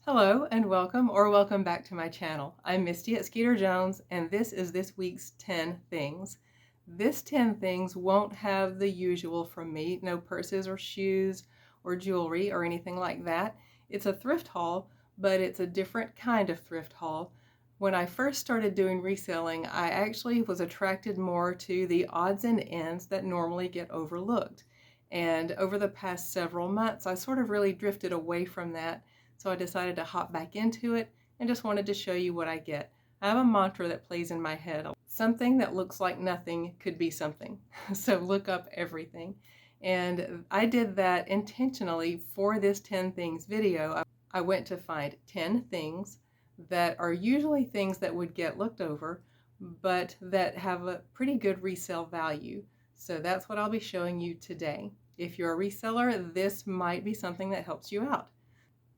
Hello and welcome back to my channel. I'm Misty at Skeeterjones and this is this week's 10 things. This 10 things won't have the usual from me, no purses or shoes or jewelry or anything like that. It's a thrift haul, but it's a different kind of thrift haul. When I first started doing reselling, I actually was attracted more to the odds and ends that normally get overlooked. And over the past several months, I sort of really drifted away from that. So I decided to hop back into it and just wanted to show you what I get. I have a mantra that plays in my head. Something that looks like nothing could be something. So look up everything. And I did that intentionally for this 10 things video. I went to find 10 things that are usually things that would get looked over, but that have a pretty good resale value. So that's what I'll be showing you today. If you're a reseller, this might be something that helps you out.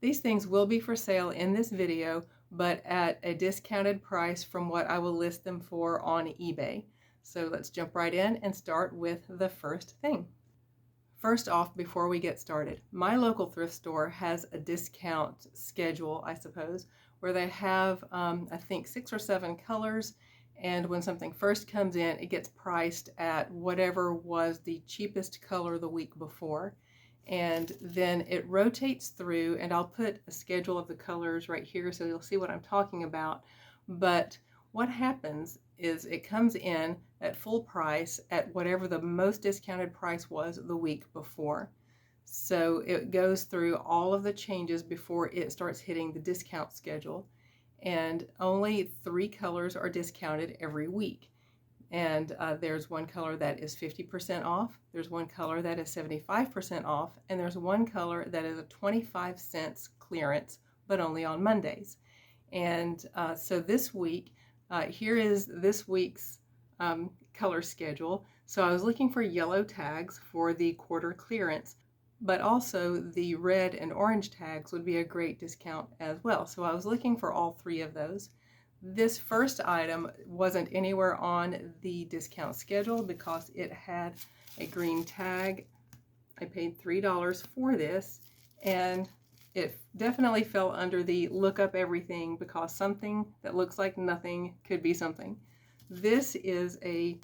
These things will be for sale in this video, but at a discounted price from what I will list them for on eBay. So let's jump right in and start with the first thing. First off, before we get started, my local thrift store has a discount schedule, I suppose, where they have, I think, 6 or 7 colors. And when something first comes in, it gets priced at whatever was the cheapest color the week before. And then it rotates through, and I'll put a schedule of the colors right here so you'll see what I'm talking about. But what happens is it comes in at full price at whatever the most discounted price was the week before. So it goes through all of the changes before it starts hitting the discount schedule. And only 3 colors are discounted every week. And there's one color that is 50% off, there's one color that is 75% off, and there's one color that is a 25 cents clearance, but only on Mondays. And so this week, here is this week's color schedule. So I was looking for yellow tags for the quarter clearance, but also the red and orange tags would be a great discount as well. So I was looking for all 3 of those. This first item wasn't anywhere on the discount schedule because it had a green tag. I paid $3 for this, and it definitely fell under the look up everything because something that looks like nothing could be something. This is a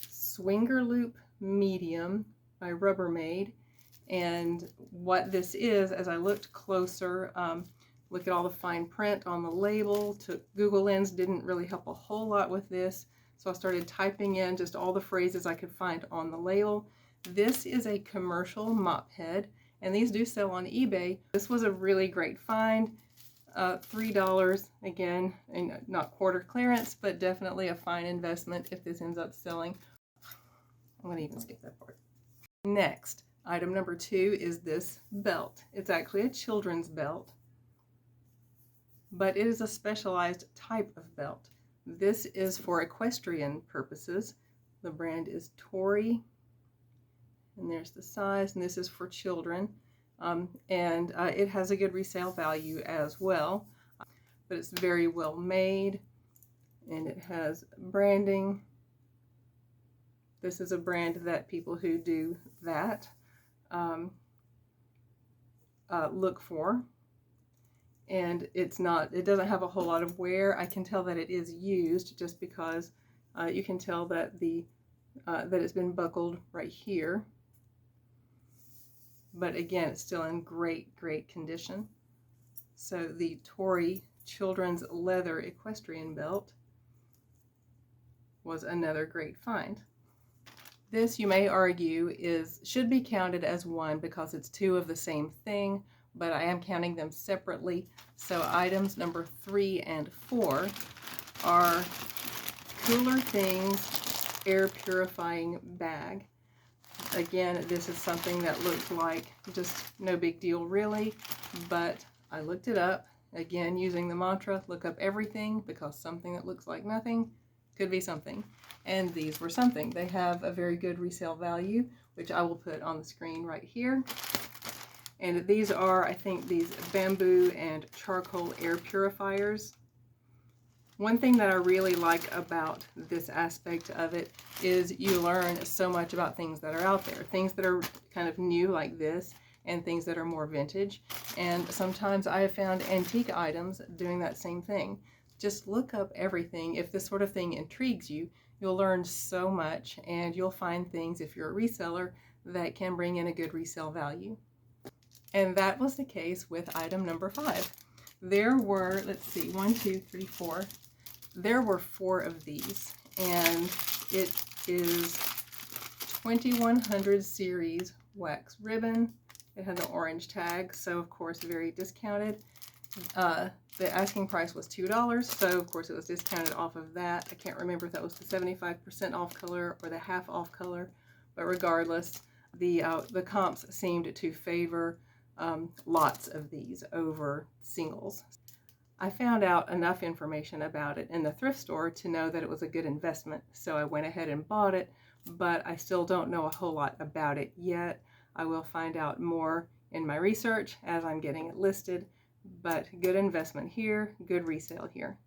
swinger loop medium by Rubbermaid, and what this is, as I looked closer, look at all the fine print on the label. Google Lens didn't really help a whole lot with this, so I started typing in just all the phrases I could find on the label. This is a commercial mop head, and these do sell on eBay. This was a really great find. $3, again, and not quarter clearance, but definitely a fine investment if this ends up selling. I'm going to even skip that part. Next, item number 2 is this belt. It's actually a children's belt, but it is a specialized type of belt. This is for equestrian purposes. The brand is Tory, and there's the size, and this is for children. It has a good resale value as well, but it's very well made, and it has branding. This is a brand that people who do that look for. And it doesn't have a whole lot of wear. I can tell that it is used just because you can tell that that it's been buckled right here. But again, it's still in great condition. So the Tory children's leather equestrian belt was another great find. This, you may argue, should be counted as one because it's 2 of the same thing, but I am counting them separately. So items number 3 and 4 are Cooler Things air purifying bag. Again, this is something that looks like just no big deal really, but I looked it up, again using the mantra, look up everything, because something that looks like nothing could be something. And these were something. They have a very good resale value, which I will put on the screen right here. And these are, I think, these bamboo and charcoal air purifiers. One thing that I really like about this aspect of it is you learn so much about things that are out there. Things that are kind of new like this, and things that are more vintage. And sometimes I have found antique items doing that same thing. Just look up everything. If this sort of thing intrigues you, you'll learn so much, and you'll find things, if you're a reseller, that can bring in a good resale value. And that was the case with item number 5. There were, let's see, 1, 2, 3, 4. There were 4 of these, and it is 2100 series wax ribbon. It had the orange tag, so of course very discounted. The asking price was $2, so of course it was discounted off of that. I can't remember if that was the 75% off color or the half off color, but regardless, the comps seemed to favor lots of these over singles. I found out enough information about it in the thrift store to know that it was a good investment, so I went ahead and bought it, but I still don't know a whole lot about it yet. I will find out more in my research as I'm getting it listed, but good investment here, good resale here.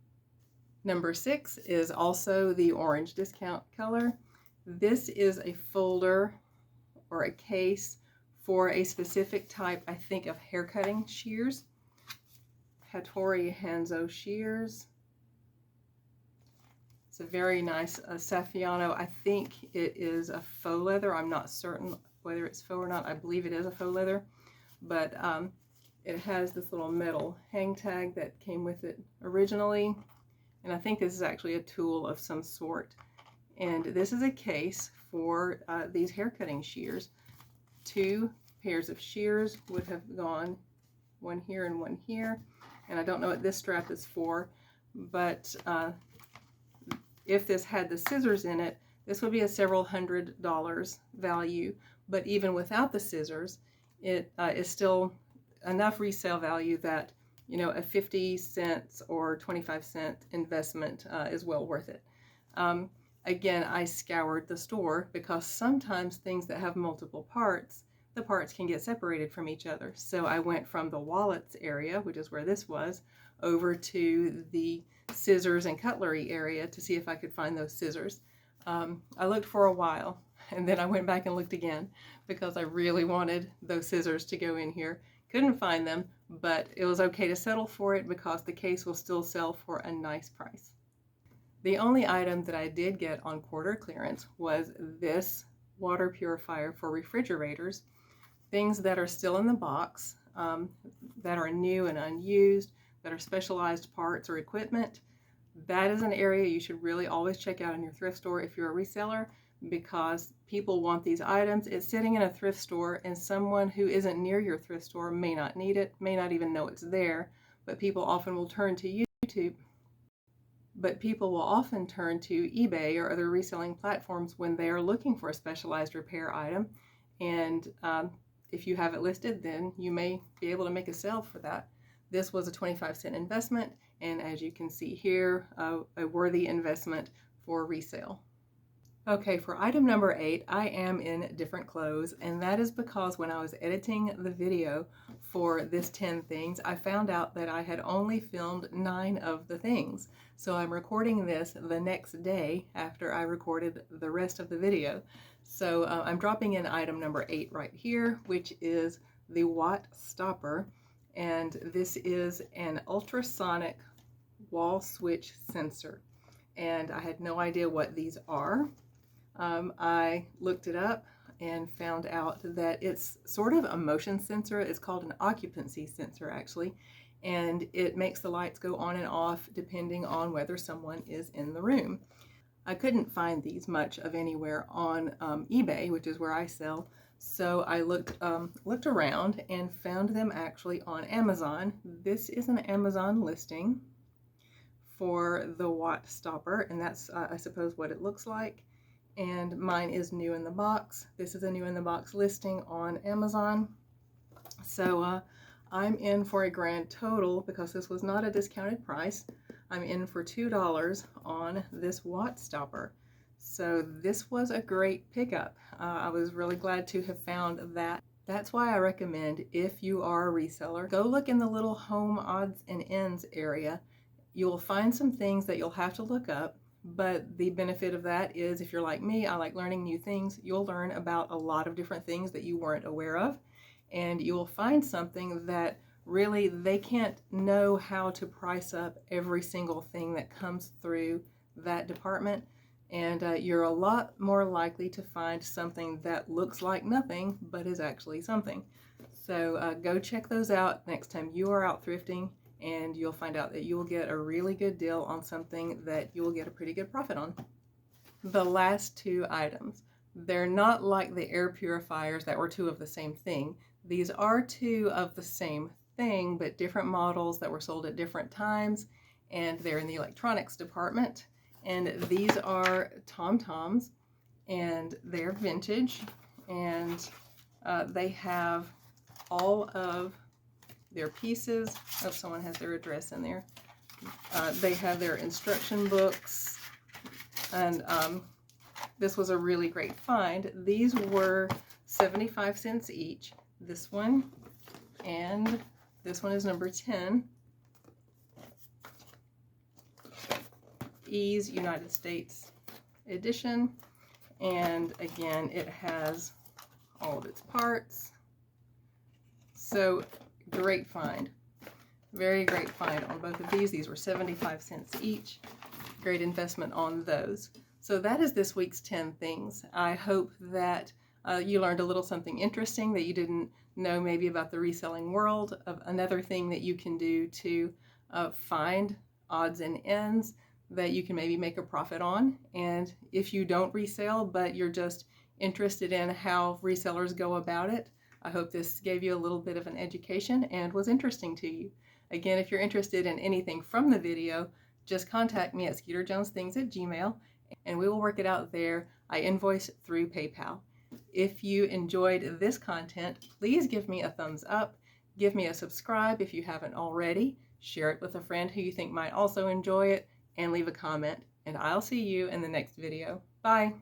Number 6 is also the orange discount color. This is a folder or a case for a specific type, I think, of haircutting shears. Hattori Hanzo shears. It's a very nice Saffiano. I think it is a faux leather. I'm not certain whether it's faux or not. I believe it is a faux leather, but it has this little metal hang tag that came with it originally, and I think this is actually a tool of some sort. And this is a case for these haircutting shears. 2 pairs of shears would have gone, one here and one here, and I don't know what this strap is for, but if this had the scissors in it, this would be a several $100 value, but even without the scissors, it is still enough resale value that, you know, a 50 cents or 25-cent investment is well worth it. Again, I scoured the store because sometimes things that have multiple parts, the parts can get separated from each other. So I went from the wallets area, which is where this was, over to the scissors and cutlery area to see if I could find those scissors. I looked for a while, and then I went back and looked again because I really wanted those scissors to go in here. Couldn't find them, but it was okay to settle for it because the case will still sell for a nice price. The only item that I did get on quarter clearance was this water purifier for refrigerators. Things that are still in the box, that are new and unused, that are specialized parts or equipment. That is an area you should really always check out in your thrift store if you're a reseller, because people want these items. It's sitting in a thrift store, and someone who isn't near your thrift store may not need it, may not even know it's there, but people often will turn to YouTube. But people will often turn to eBay or other reselling platforms when they are looking for a specialized repair item. And if you have it listed, then you may be able to make a sale for that. This was a 25-cent investment, and as you can see here, a worthy investment for resale. Okay, for item number 8, I am in different clothes, and that is because when I was editing the video for this 10 things, I found out that I had only filmed 9 of the things. So I'm recording this the next day after I recorded the rest of the video. So I'm dropping in item number 8 right here, which is the Watt Stopper. And this is an ultrasonic wall switch sensor. And I had no idea what these are. I looked it up and found out that it's sort of a motion sensor. It's called an occupancy sensor, actually, and it makes the lights go on and off depending on whether someone is in the room. I couldn't find these much of anywhere on eBay, which is where I sell, so I looked around and found them actually on Amazon. This is an Amazon listing for the Watt Stopper, and that's I suppose what it looks like. And mine is new in the box. This is a new in the box listing on Amazon. So I'm in for a grand total, because this was not a discounted price, I'm in for $2 on this Watt Stopper. So this was a great pickup. I was really glad to have found that. That's why I recommend, if you are a reseller, go look in the little home odds and ends area. You'll find some things that you'll have to look up. But the benefit of that is, if you're like me, I like learning new things. You'll learn about a lot of different things that you weren't aware of. and you will find something that really they can't know how to price up every single thing that comes through that department. And you're a lot more likely to find something that looks like nothing but is actually something. So go check those out next time you are out thrifting, and you'll find out that you will get a really good deal on something that you will get a pretty good profit on. The last two items, they're not like the air purifiers that were two of the same thing. These are two of the same thing, but different models that were sold at different times, and they're in the electronics department. And these are TomToms, and they're vintage, and they have all of their pieces. Oh, someone has their address in there. They have their instruction books, and this was a really great find. These were 75 cents each. This one and this one is number 10. Ease United States edition. And again, it has all of its parts. So great find. Very great find on both of these. These were 75 cents each. Great investment on those. So that is this week's 10 things. I hope that you learned a little something interesting that you didn't know maybe about the reselling world. Another thing that you can do to find odds and ends that you can maybe make a profit on. And if you don't resell, but you're just interested in how resellers go about it, I hope this gave you a little bit of an education and was interesting to you. Again, if you're interested in anything from the video, just contact me at skeeterjonesthings@gmail.com and we will work it out there. I invoice through PayPal. If you enjoyed this content, please give me a thumbs up, give me a subscribe if you haven't already, share it with a friend who you think might also enjoy it, and leave a comment. And I'll see you in the next video. Bye!